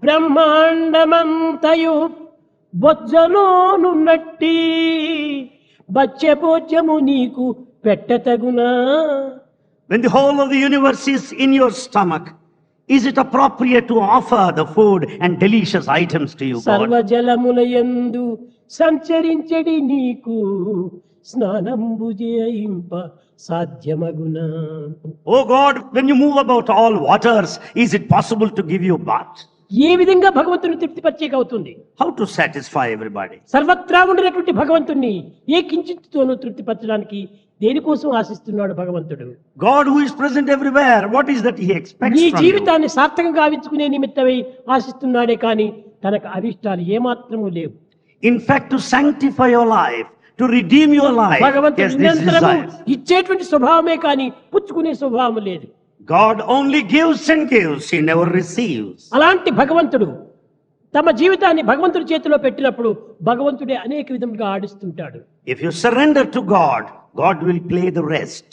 బ్రహ్మాండమంతయు బొజ్జలోనున్నట్టి బచ్చపోచము నీకు పెట్టతగునా. When the whole of the universe is in your stomach, is it appropriate to offer the food and delicious items to you, God? సర్వజలములయందు సంచరించడి నీకు స్నానంబు చేయింప సాధ్యమగునా. Oh God, when you move about all waters, is it possible to give you bath? ఏ విధంగా భగవంతుని తృప్తిపరిచేక అవుతుంది? How to satisfy everybody? సర్వత్రా ఉండినటువంటి భగవంతుణ్ణి ఏ కించిత్తోనూ తృప్తిపరచడానికి దేనికోసం ఆశిస్తున్నాడు భగవంతుడు? God who is present everywhere, what is that he expects నీ from you? జీవితాన్ని సార్థకంగా గావించుకునే నిమిత్తమై ఆశిస్తున్నాడే కానీ తనకు అరిష్టాలు ఏమాత్రము లేవు. In fact, to sanctify your life, to redeem your life, భగవంతుడు yes, this నిరంతరము desires. ఇచ్చేటువంటి స్వభావమే కానీ పుచ్చుకునే స్వభావం లేదు. God only gives and gives, he never receives. అలాంటి భగవంతుడు తమ జీవితాన్ని భగవంతుడి చేతిలో పెట్టినప్పుడు భగవంతుడే అనేక విధములుగా ఆడిస్తుంటాడు. If you surrender to God, God will play the rest.